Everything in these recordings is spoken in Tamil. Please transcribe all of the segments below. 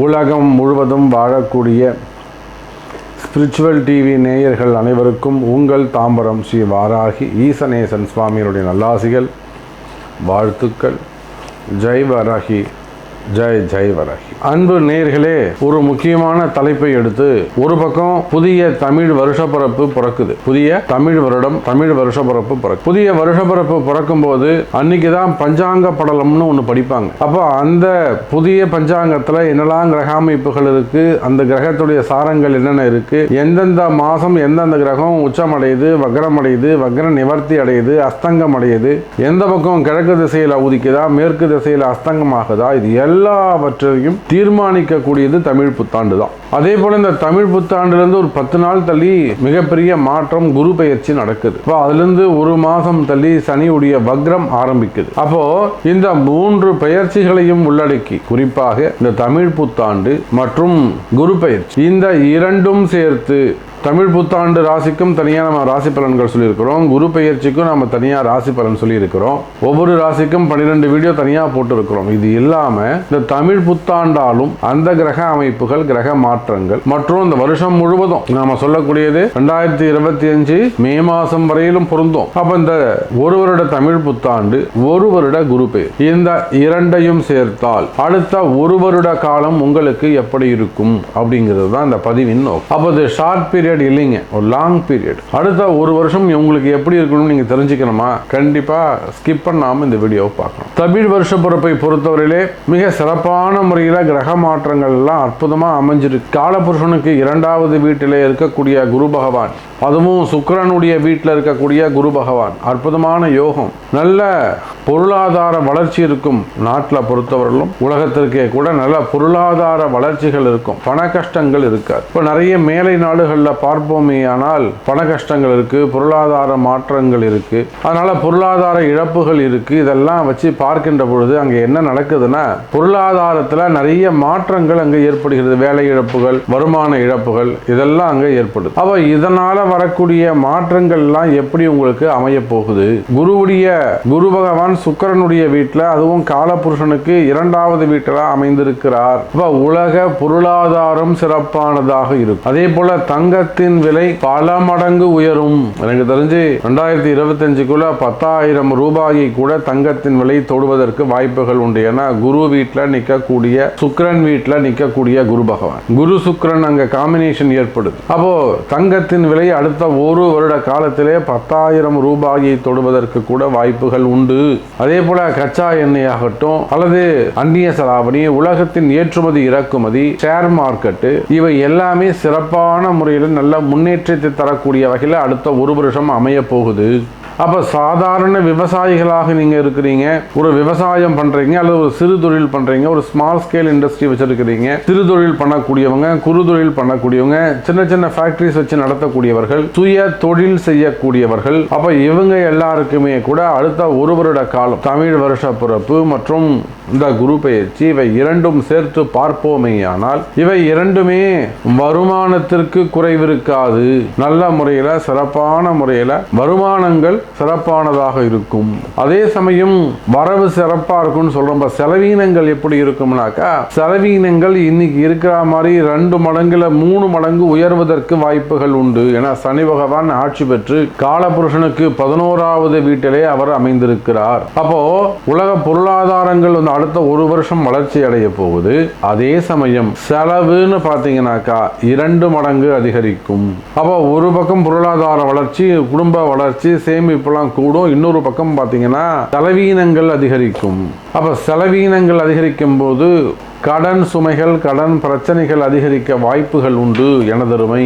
உலகம் முழுவதும் வாழக்கூடிய ஸ்பிரிச்சுவல் டிவி நேயர்கள் அனைவருக்கும் உங்கள் தாம்பரம் ஸ்ரீ வாராகி ஈசநேசன் சுவாமியுடைய நல்லாசிகள், வாழ்த்துக்கள். ஜெய் வாராகி, ஜெய் ஜெய் வராகி. அன்பு நேயர்களே, ஒரு முக்கியமான தலைப்பை எடுத்து, ஒரு பக்கம் புதிய தமிழ் வருஷப்பிறப்பு பிறக்குது. புதிய தமிழ் வருடம், தமிழ் வருஷப்பிறப்பு பிறகு. புதிய வருஷப்பிறப்பு பிறக்கும் போது அன்னைக்கு தான் பஞ்சாங்க படலம்னு ஒன்று படிப்பாங்க. அப்போ அந்த புதிய பஞ்சாங்கத்தில் என்னெல்லாம் கிரக அமைப்புகள் இருக்கு, அந்த கிரகத்துடைய சாரங்கள் என்னென்ன இருக்கு, எந்தெந்த மாதம் எந்தெந்த கிரகம் உச்சம் அடையுது, வக்ரம் அடையுது, வக்ர நிவர்த்தி அடையுது, அஸ்தங்கம் அடையுது, எந்த பக்கம் கிழக்கு திசையில் உதிக்குதா, மேற்கு திசையில் அஸ்தங்கம் ஆகுதா, இது எல்லாவற்றையும் தீர்மானிக்கக்கூடியது தமிழ் புத்தாண்டு தான். அதே போல இந்த தமிழ் புத்தாண்டுலேருந்து ஒரு 10 நாள் தள்ளி மிகப்பெரிய மாற்றம், குரு பெயர்ச்சி நடக்குது. இப்போ அதுலேருந்து ஒரு மாதம் தள்ளி சனியுடைய வக்ரம் ஆரம்பிக்குது. அப்போ இந்த 3 பெயர்ச்சிகளையும் உள்ளடக்கி, குறிப்பாக இந்த தமிழ் புத்தாண்டு மற்றும் குரு பெயர்ச்சி, இந்த இரண்டும் சேர்த்து தமிழ் புத்தாண்டு ராசிக்கும் தனியாக நம்ம ராசி பலன்கள் சொல்லியிருக்கிறோம், குரு பெயர்ச்சிக்கும் நம்ம தனியாக ராசி பலன் சொல்லியிருக்கிறோம். ஒவ்வொரு ராசிக்கும் 12 வீடியோ தனியாக போட்டிருக்கிறோம். இது இல்லாமல் இந்த தமிழ் புத்தாண்டாலும் அந்த கிரக அமைப்புகள், கிரக மாற்றங்கள் மற்றும் இந்த வருஷம் முழுவதும் நாம சொல்லக்கூடியது 2025 மே மாதம் வரையிலும் பொருந்தும். அப்போ இந்த ஒரு வருட தமிழ் புத்தாண்டு, ஒரு வருட குரு பெயர், இந்த இரண்டையும் சேர்த்தால் அடுத்த ஒரு வருட காலம் உங்களுக்கு எப்படி இருக்கும் அப்படிங்கிறது தான் இந்த பதிவின் நோக்கம். அப்போ இது ஷார்ட் பீரியட் இல்லைங்க, ஒரு லாங் பீரியட். அடுத்த ஒரு வருஷம் உங்களுக்கு எப்படி இருக்கணும் நீங்க தெரிஞ்சுக்கணுமா, கண்டிப்பா ஸ்கிப் பண்ணாம இந்த வீடியோவை பார்க்கணும். தமிழ் வருஷ பிறப்பை பொறுத்தவரையிலே மிக சிறப்பான முறையில் கிரக மாற்றங்கள் எல்லாம் அற்புதமா அமைஞ்சிருக்கு. காலபுருஷனுக்கு 2வது வீட்டிலே இருக்கக்கூடிய குரு பகவான், அதுவும் சுக்கிரனுடைய வீட்டில் இருக்கக்கூடிய குரு பகவான், அற்புதமான யோகம். நல்ல பொருளாதார வளர்ச்சி இருக்கும். நாட்டில் பொறுத்தவரையிலும் உலகத்திற்கே கூட நல்ல பொருளாதார வளர்ச்சிகள் இருக்கும், பண கஷ்டங்கள் இருக்காது. இப்போ நிறைய மேலை நாடுகளில் பார்ப்போமே ஆனால் பண கஷ்டங்கள் இருக்கு, பொருளாதார மாற்றங்கள் இருக்கு, அதனால பொருளாதார இழப்புகள் இருக்கு. இதெல்லாம் வச்சு பார்க்கின்ற பொழுது அங்கே என்ன நடக்குதுன்னா, பொருளாதாரத்தில் நிறைய மாற்றங்கள் அங்கே ஏற்படுகிறது. வேலை இழப்புகள், வருமான இழப்புகள், இதெல்லாம் அங்கே ஏற்படுது. அப்போ இதனால வரக்கூடிய மாற்றங்கள் எல்லாம் எப்படி உங்களுக்கு அமைய போகுது? குரு பகவான் சுக்கிரனுடைய வீட்டில், அதுவும் காலபுருஷனுக்கு 2வது வீட்டில் அமைந்திருக்கிறார். உலக பொருளாதாரம் சிறப்பானதாக இருக்கும். அதே போல தங்கத்தின் விலை பல மடங்கு உயரும். எனக்கு தெரிஞ்சு 2025க்குள்ள 10,000 ரூபாயை கூட தங்கத்தின் விலை தொடுவதற்கு வாய்ப்புகள் உண்டு. ஏன்னா குரு வீட்டில் நிற்கக்கூடிய, சுக்கிரன் வீட்டில் நிற்கக்கூடிய குரு பகவான், குரு சுக்கிரன் அங்க காம்பினேஷன் ஏற்படுது. அப்போ தங்கத்தின் விலை அடுத்த ஒரு வருட காலத்திலே 10,000 ரூபாயை தொடுவதற்கு கூட வாய்ப்புகள் உண்டு. அதே போல கச்சா எண்ணெய் ஆகட்டும், அல்லது அந்நிய செலாவணி, உலகத்தின் ஏற்றுமதி இறக்குமதி, ஷேர் மார்க்கெட்டு, இவை எல்லாமே சிறப்பான முறையில் நல்ல முன்னேற்றத்தை தரக்கூடிய வகையில் அடுத்த ஒரு வருஷம் அமைய போகுது. அப்போ சாதாரண விவசாயிகளாக நீங்கள் இருக்கிறீங்க, ஒரு விவசாயம் பண்ணுறீங்க, அல்லது ஒரு சிறு தொழில் பண்ணுறீங்க, ஒரு ஸ்மால் ஸ்கேல் இண்டஸ்ட்ரி வச்சுருக்கிறீங்க, சிறு தொழில் பண்ணக்கூடியவங்க, குறு தொழில் பண்ணக்கூடியவங்க, சின்ன சின்ன ஃபேக்ட்ரிஸ் வச்சு நடத்தக்கூடியவர்கள், சுய தொழில் செய்யக்கூடியவர்கள், அப்போ இவங்க எல்லாருக்குமே கூட அடுத்த ஒரு வருட காலம் தமிழ் வருஷ பிறப்பு மற்றும் இந்த குரு பெயர்ச்சி, இவை இரண்டும் சேர்த்து பார்ப்போமேயானால் இவை இரண்டுமே வருமானத்திற்கு குறைவிருக்காது. நல்ல முறையில், சிறப்பான முறையில் வருமானங்கள் சிறப்பானதாக இருக்கும். அதே சமயம் வரவு சிறப்பா இருக்கும்னு சொல்றோம். செலவீனங்கள் எப்படி இருக்கும்னாக்கா, செலவீனங்கள் இன்னைக்கு இருக்கிற மாதிரி 2 மடங்குல 3 மடங்கு உயர்வதற்கு வாய்ப்புகள் உண்டு. ஏன்னா சனி பகவான் ஆட்சி பெற்று காலபுருஷனுக்கு 11வது வீட்டிலே அவர் அமைந்திருக்கிறார். அப்போ உலக பொருளாதாரங்கள் அடுத்த ஒரு வருஷம் வளர்ச்சி அடைய போகுது. அதே சமயம் செலவுன்னு பாத்தீங்கன்னாக்கா 2 மடங்கு அதிகரிக்கும். அப்போ ஒரு பக்கம் பொருளாதார வளர்ச்சி, குடும்ப வளர்ச்சி, சேமிப்புலாம் கூடும். இன்னொரு பக்கம் பார்த்தீங்கன்னா செலவீனங்கள் அதிகரிக்கும். அப்போ செலவீனங்கள் அதிகரிக்கும் போது கடன் சுமைகள், கடன் பிரச்சனைகள் அதிகரிக்க வாய்ப்புகள் உண்டு எனதருமை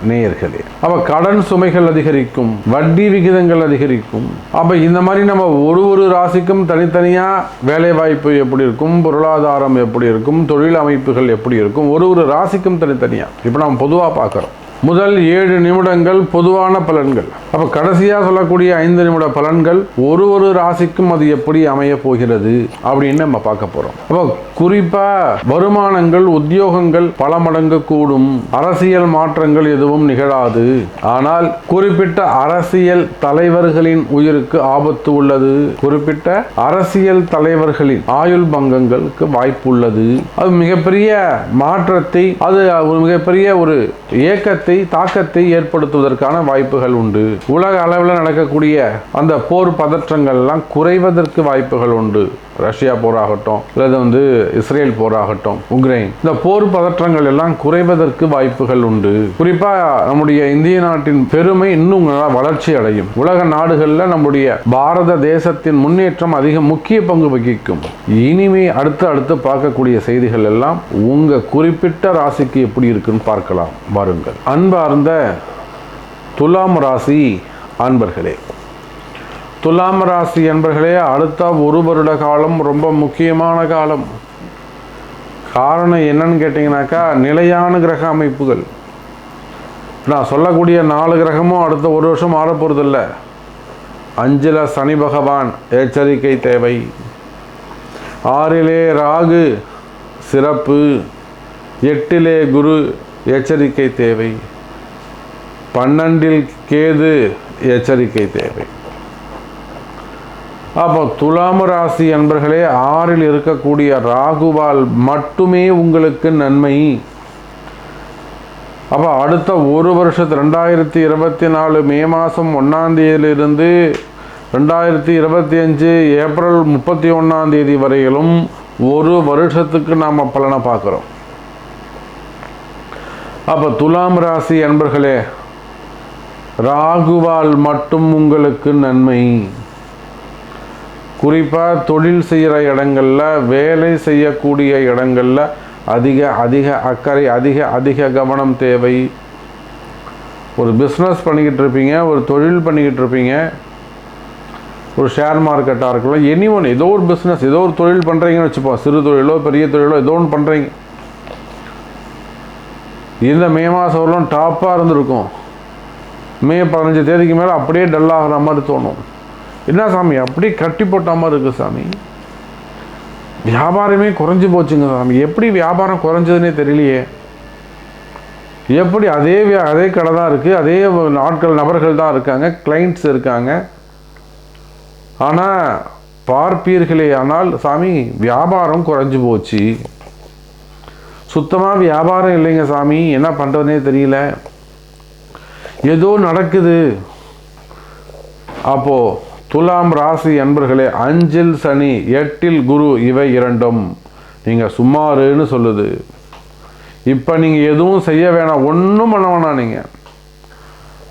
நேயர்களே. அப்ப கடன் சுமைகள் அதிகரிக்கும், வட்டி விகிதங்கள் அதிகரிக்கும். அப்ப இந்த மாதிரி நம்ம ஒரு ராசிக்கும் தனித்தனியா வேலை வாய்ப்பு எப்படி இருக்கும், பொருளாதாரம் எப்படி இருக்கும், தொழில் அமைப்புகள் எப்படி இருக்கும், ஒரு ராசிக்கும் தனித்தனியா இப்ப நம்ம பொதுவா பார்க்கிறோம். முதல் 7 நிமிடங்கள் பொதுவான பலன்கள். அப்போ கடைசியாக சொல்லக்கூடிய 5 நிமிட பலன்கள் ஒரு ராசிக்கும் அது எப்படி அமைய போகிறது அப்படின்னு நம்ம பார்க்க போறோம். அப்போ குறிப்பா வருமானங்கள், உத்தியோகங்கள் பல மடங்கு கூடும். அரசியல் மாற்றங்கள் எதுவும் நிகழாது. ஆனால் குறிப்பிட்ட அரசியல் தலைவர்களின் உயிருக்கு ஆபத்து உள்ளது. குறிப்பிட்ட அரசியல் தலைவர்களின் ஆயுள் பங்கங்களுக்கு வாய்ப்பு உள்ளது. அது மிகப்பெரிய மாற்றத்தை, அது மிகப்பெரிய ஒரு இயக்கத்தை, தாக்கத்தை ஏற்படுத்துவதற்கான வாய்ப்புகள் உண்டு. உலக அளவில் நடக்கக்கூடிய அந்த போர் பதற்றங்கள் எல்லாம் குறைவதற்கு வாய்ப்புகள் உண்டு. ரஷ்யா போராகட்டும், அல்லது இஸ்ரேல் போராகட்டும், உக்ரைன், இந்த போர் பதற்றங்கள் எல்லாம் குறைவதற்கு வாய்ப்புகள் உண்டு. குறிப்பா நம்முடைய இந்திய நாட்டின் பெருமை இன்னும் வளர்ச்சி அடையும். உலக நாடுகளில் நம்முடைய பாரத தேசத்தின் முன்னேற்றம் அதிக முக்கிய பங்கு வகிக்கும். இனிமே அடுத்து பார்க்கக்கூடிய செய்திகள் எல்லாம் உங்க குறிப்பிட்ட ராசிக்கு எப்படி இருக்குன்னு பார்க்கலாம். வாருங்கள். அன்பார்ந்த துலாம் ராசி அன்பர்களே, துலாம் ராசி அன்பர்களே, அடுத்த 1 வருட காலம் ரொம்ப முக்கியமான காலம். காரணம் என்னன்னு கேட்டிங்கனாக்கா, நிலையான கிரக அமைப்புகள். நான் சொல்லக்கூடிய 4 கிரகமும் அடுத்த 1 வருஷம் மாற போகிறதில்ல. 5ல் சனி பகவான், எச்சரிக்கை தேவை. 6லே ராகு, சிறப்பு. 8லே குரு, எச்சரிக்கை தேவை. 12ல் கேது, எச்சரிக்கை தேவை. அப்போ துலாம் ராசி அன்பர்களே, 6ல் இருக்கக்கூடிய ராகுவால் மட்டுமே உங்களுக்கு நன்மை. அப்போ அடுத்த 1 வருஷத்து 2024 மே மாதம் 1ஆம் தேதியிலிருந்து 2025 ஏப்ரல் 31ஆம் தேதி வரையிலும் 1 வருஷத்துக்கு நாம் பலனை பார்க்குறோம். அப்போ துலாம் ராசி அன்பர்களே, ராகுவால் மட்டும் உங்களுக்கு நன்மை. குறிப்பாக தொழில் செய்கிற இடங்களில், வேலை செய்யக்கூடிய இடங்களில் அதிக அக்கறை, அதிக கவனம் தேவை. ஒரு பிஸ்னஸ் பண்ணிக்கிட்டு இருப்பீங்க, ஒரு தொழில் பண்ணிக்கிட்டு இருப்பீங்க, ஒரு ஷேர் மார்க்கெட்டாக இருக்கலாம், எனிஒன், ஏதோ ஒரு பிஸ்னஸ், ஏதோ ஒரு தொழில் பண்ணுறீங்கன்னு வச்சுப்போம். சிறு தொழிலோ பெரிய தொழிலோ ஏதோ ஒன்று பண்ணுறீங்க. இந்த மே மாதம் வரலாம் டாப்பாக இருந்திருக்கும். மே 15 தேதிக்கு மேலே அப்படியே டல்லாகிற மாதிரி தோணும். என்ன சாமி அப்படியே கட்டி போட்ட மாதிரி இருக்குது சாமி, வியாபாரமே குறைஞ்சி போச்சுங்க சாமி, எப்படி வியாபாரம் குறைஞ்சதுன்னே தெரியலையே, எப்படி அதே கடை தான் இருக்குது, அதே நபர்கள் தான் இருக்காங்க, கிளைண்ட்ஸ் இருக்காங்க. ஆனால் பார்ப்பீர்களே ஆனால் சாமி வியாபாரம் குறைஞ்சி போச்சு, சுத்தமாக வியாபாரம் இல்லைங்க சாமி, என்ன பண்ணுறதுனே தெரியல, ஏதோ நடக்குது. அப்போது துலாம் ராசி அன்பர்களே, 5ல் சனி, 8ல் குரு, இவை 2ம் நீங்கள் சுமாருன்னு சொல்லுது. இப்போ நீங்கள் எதுவும் செய்ய வேணாம், ஒன்றும் பண்ண வேணாம்.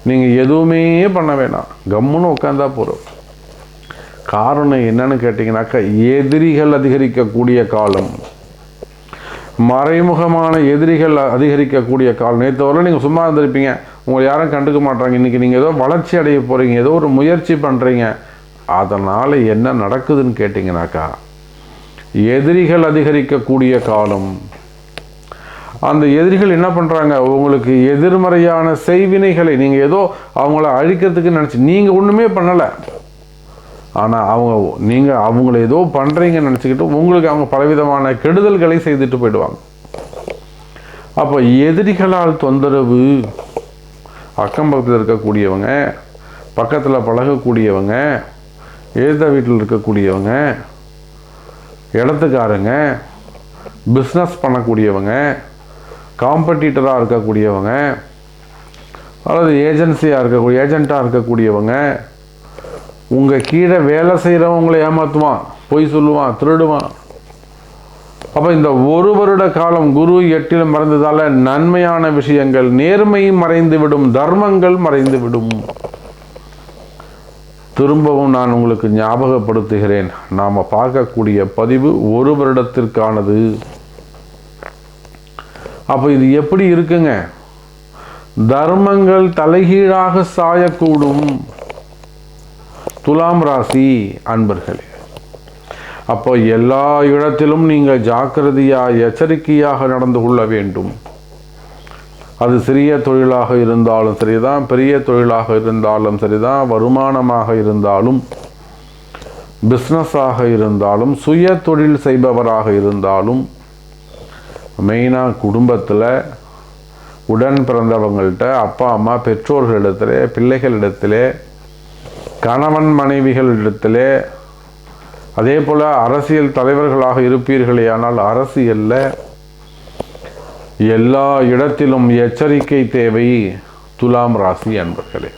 நீங்கள் எதுவுமே பண்ண வேணாம், கம்முன்னு உட்காந்தா போகிறோம். காரணம் என்னன்னு கேட்டிங்கனாக்கா, எதிரிகள் அதிகரிக்கக்கூடிய காலம், மறைமுகமான எதிரிகள் அதிகரிக்கக்கூடிய காலம். நேற்று வரல நீங்கள் சும்மா இருந்திருப்பீங்க, உங்களை யாரும் கண்டுக்க மாட்டாங்க. இன்றைக்கி நீங்கள் ஏதோ வளர்ச்சி அடைய போகிறீங்க, ஏதோ ஒரு முயற்சி பண்ணுறீங்க. அதனால் என்ன நடக்குதுன்னு கேட்டிங்கனாக்கா, எதிரிகள் அதிகரிக்கக்கூடிய காலம். அந்த எதிரிகள் என்ன பண்ணுறாங்க, உங்களுக்கு எதிர்மறையான செய்வினைகளை, நீங்கள் ஏதோ அவங்கள அழிக்கிறதுக்கு நினச்சி, நீங்கள் ஒன்றுமே பண்ணலை, ஆனால் அவங்கள ஏதோ பண்ணுறீங்கன்னு நினச்சிக்கிட்டு உங்களுக்கு அவங்க பலவிதமான கெடுதல்களை செய்துட்டு போயிடுவாங்க. அப்போ எதிரிகளால் தொந்தரவு, அக்கம் பக்கத்தில் இருக்கக்கூடியவங்க, பக்கத்தில் பழகக்கூடியவங்க, எதிர்த்த வீட்டில் இருக்கக்கூடியவங்க, இடத்துக்காரங்க, பிஸ்னஸ் பண்ணக்கூடியவங்க, காம்படிட்டராக இருக்கக்கூடியவங்க, அல்லது ஏஜெண்ட்டாக இருக்கக்கூடியவங்க, உங்கள் கீழே வேலை செய்கிறவங்களை ஏமாற்றுவான், பொய் சொல்லுவான், திருடுவான். அப்போ இந்த 1 வருட காலம் குரு 8ல் மறைந்ததால் நன்மையான விஷயங்கள், நேர்மை மறைந்துவிடும், தர்மங்கள் மறைந்துவிடும். திரும்பவும் நான் உங்களுக்கு ஞாபகப்படுத்துகிறேன், நாம் பார்க்கக்கூடிய பதிவு 1 வருடத்திற்கானது. அப்போ இது எப்படி இருக்குங்க, தர்மங்கள் தலைகீழாக சாயக்கூடும் துலாம் ராசி அன்பர்களே. அப்போ எல்லா இடத்திலும் நீங்கள் ஜாக்கிரதையாக எச்சரிக்கையாக நடந்து கொள்ள வேண்டும். அது சிறிய தொழிலாக இருந்தாலும் சரிதான், பெரிய தொழிலாக இருந்தாலும் சரிதான், வருமானமாக இருந்தாலும், பிஸ்னஸாக இருந்தாலும், சுய தொழில் செய்பவராக இருந்தாலும், மெயினாக குடும்பத்தில் உடன் பிறந்தவங்கள்ட்ட, அப்பா அம்மா பெற்றோர்களிடத்திலே, பிள்ளைகளிடத்திலே, கணவன் மனைவிகளிடத்திலே, அதே போல் அரசியல் தலைவர்களாக இருப்பீர்களே ஆனால் அரசியலில் எல்லா இடத்திலும் எச்சரிக்கை தேவை. துலாம் ராசி அன்பர்களே,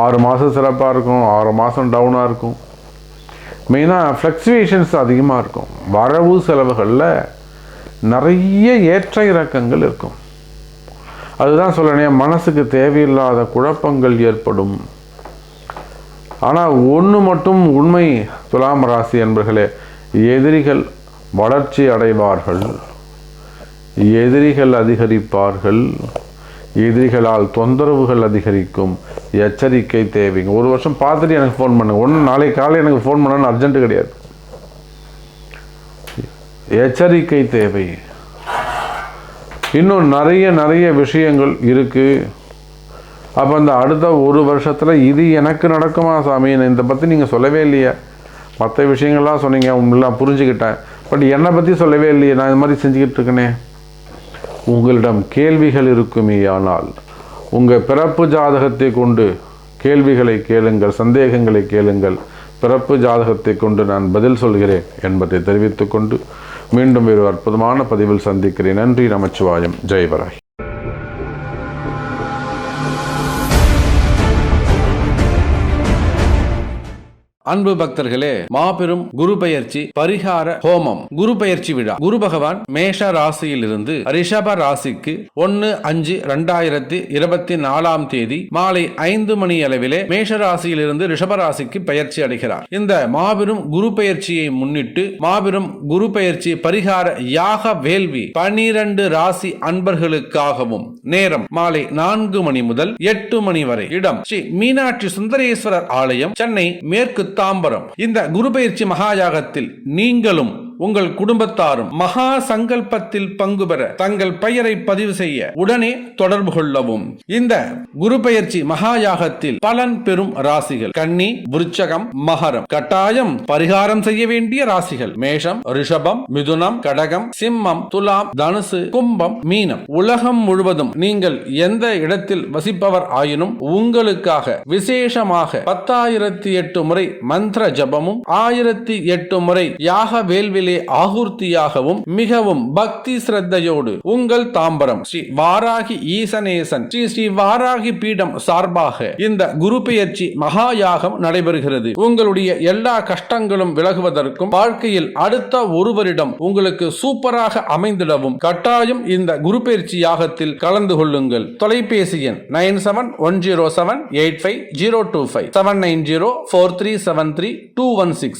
6 மாதம் சிறப்பாக இருக்கும், 6 மாதம் டவுனாக இருக்கும். மெயினாக ஃப்ளக்சுவேஷன்ஸ் அதிகமாக இருக்கும். வரவு செலவுகளில் நிறைய ஏற்ற இறக்கங்கள் இருக்கும். அதுதான் சொல்லணும், மனசுக்கு தேவையில்லாத குழப்பங்கள் ஏற்படும். ஆனால் ஒன்று மட்டும் உண்மை துலாம் ராசி அன்பர்களே, எதிரிகள் வளர்ச்சி அடைவார்கள், எதிரிகள் அதிகரிப்பார்கள், எதிரிகளால் தொந்தரவுகள் அதிகரிக்கும். எச்சரிக்கை தேவைங்க. ஒரு வருஷம் பார்த்துட்டு எனக்கு ஃபோன் பண்ணுங்க. நாளைக்கு காலை எனக்கு ஃபோன் பண்ணணும்னு அர்ஜென்ட் கிடையாது. எச்சரிக்கை தேவை. இன்னும் நிறைய விஷயங்கள் இருக்குது. அப்போ அந்த அடுத்த ஒரு வருஷத்தில் இது எனக்கு நடக்குமா சாமி, இதை பற்றி நீங்கள் சொல்லவே இல்லையா? மற்ற விஷயங்கள்லாம் சொன்னீங்க, உங்களெலாம் புரிஞ்சுக்கிட்டேன், பட் என்னை பற்றி சொல்லவே இல்லையே, நான் இது மாதிரி செஞ்சுக்கிட்டு இருக்கேனே. உங்களிடம் கேள்விகள் இருக்குமே, ஆனால் உங்கள் பிறப்பு ஜாதகத்தை கொண்டு கேள்விகளை கேளுங்கள், சந்தேகங்களை கேளுங்கள். பிறப்பு ஜாதகத்தை கொண்டு நான் பதில் சொல்கிறேன் என்பதை தெரிவித்துக்கொண்டு மீண்டும் ஒரு அற்புதமான பதிவில் சந்திக்கிறேன். நன்றி. நமச்சிவாயம். ஜெயவராய். அன்பு பக்தர்களே, மாபெரும் குரு பெயர்ச்சி பரிகார ஹோமம், குரு பெயர்ச்சி விழா. குரு பகவான் மேஷ ராசியிலிருந்து ரிஷப ராசிக்கு 1/5/2024 மாலை 5 மணி அளவிலே மேஷ ராசியிலிருந்து ரிஷப ராசிக்கு பெயர்ச்சி அடைகிறார். இந்த மாபெரும் குரு பெயர்ச்சியை முன்னிட்டு மாபெரும் குரு பெயர்ச்சி பரிகார யாக வேள்வி 12 ராசி அன்பர்களுக்காகவும் நேரம் மாலை 4 மணி முதல் 8 மணி வரை. இடம் ஸ்ரீ மீனாட்சி சுந்தரேஸ்வரர் ஆலயம், சென்னை மேற்கு தாம்பரம். இந்த குரு பெயர்ச்சி மகாயாகத்தில் நீங்களும் உங்கள் குடும்பத்தாரும் மகா சங்கல்பத்தில் பங்கு பெற தங்கள் பெயரை பதிவு செய்ய உடனே தொடர்பு கொள்ளவும். இந்த குரு பெயர்ச்சி மகாயாகத்தில் பலன் பெறும் ராசிகள் கன்னி, விருச்சகம், மகரம். கட்டாயம் பரிகாரம் செய்ய வேண்டிய ராசிகள் மேஷம், ரிஷபம், மிதுனம், கடகம், சிம்மம், துலாம், தனுசு, கும்பம், மீனம். உலகம் முழுவதும் நீங்கள் எந்த இடத்தில் வசிப்பவர் ஆயினும் உங்களுக்காக விசேஷமாக 10,008 முறை மந்திர ஜபமும் 1008 முறை யாக வேள்வி ஆகூர்த்தியாகவும் மிகவும் பக்தி ஸ்ரத்தையோடு உங்கள் தாம்பரம் ஸ்ரீ வாராகி ஈசனேசன் ஸ்ரீ வாராகி பீடம் சார்பாக இந்த குரு பெயர்ச்சி மகாயாகம் நடைபெறுகிறது. உங்களுடைய எல்லா கஷ்டங்களும் விலகுவதற்கும் வாழ்க்கையில் அடுத்த ஒரு வருடம் உங்களுக்கு சூப்பராக அமைந்திடவும் கட்டாயம் இந்த குரு பெயர்ச்சி யாகத்தில் கலந்து கொள்ளுங்கள். தொலைபேசி எண் 9710785025 7904373 216.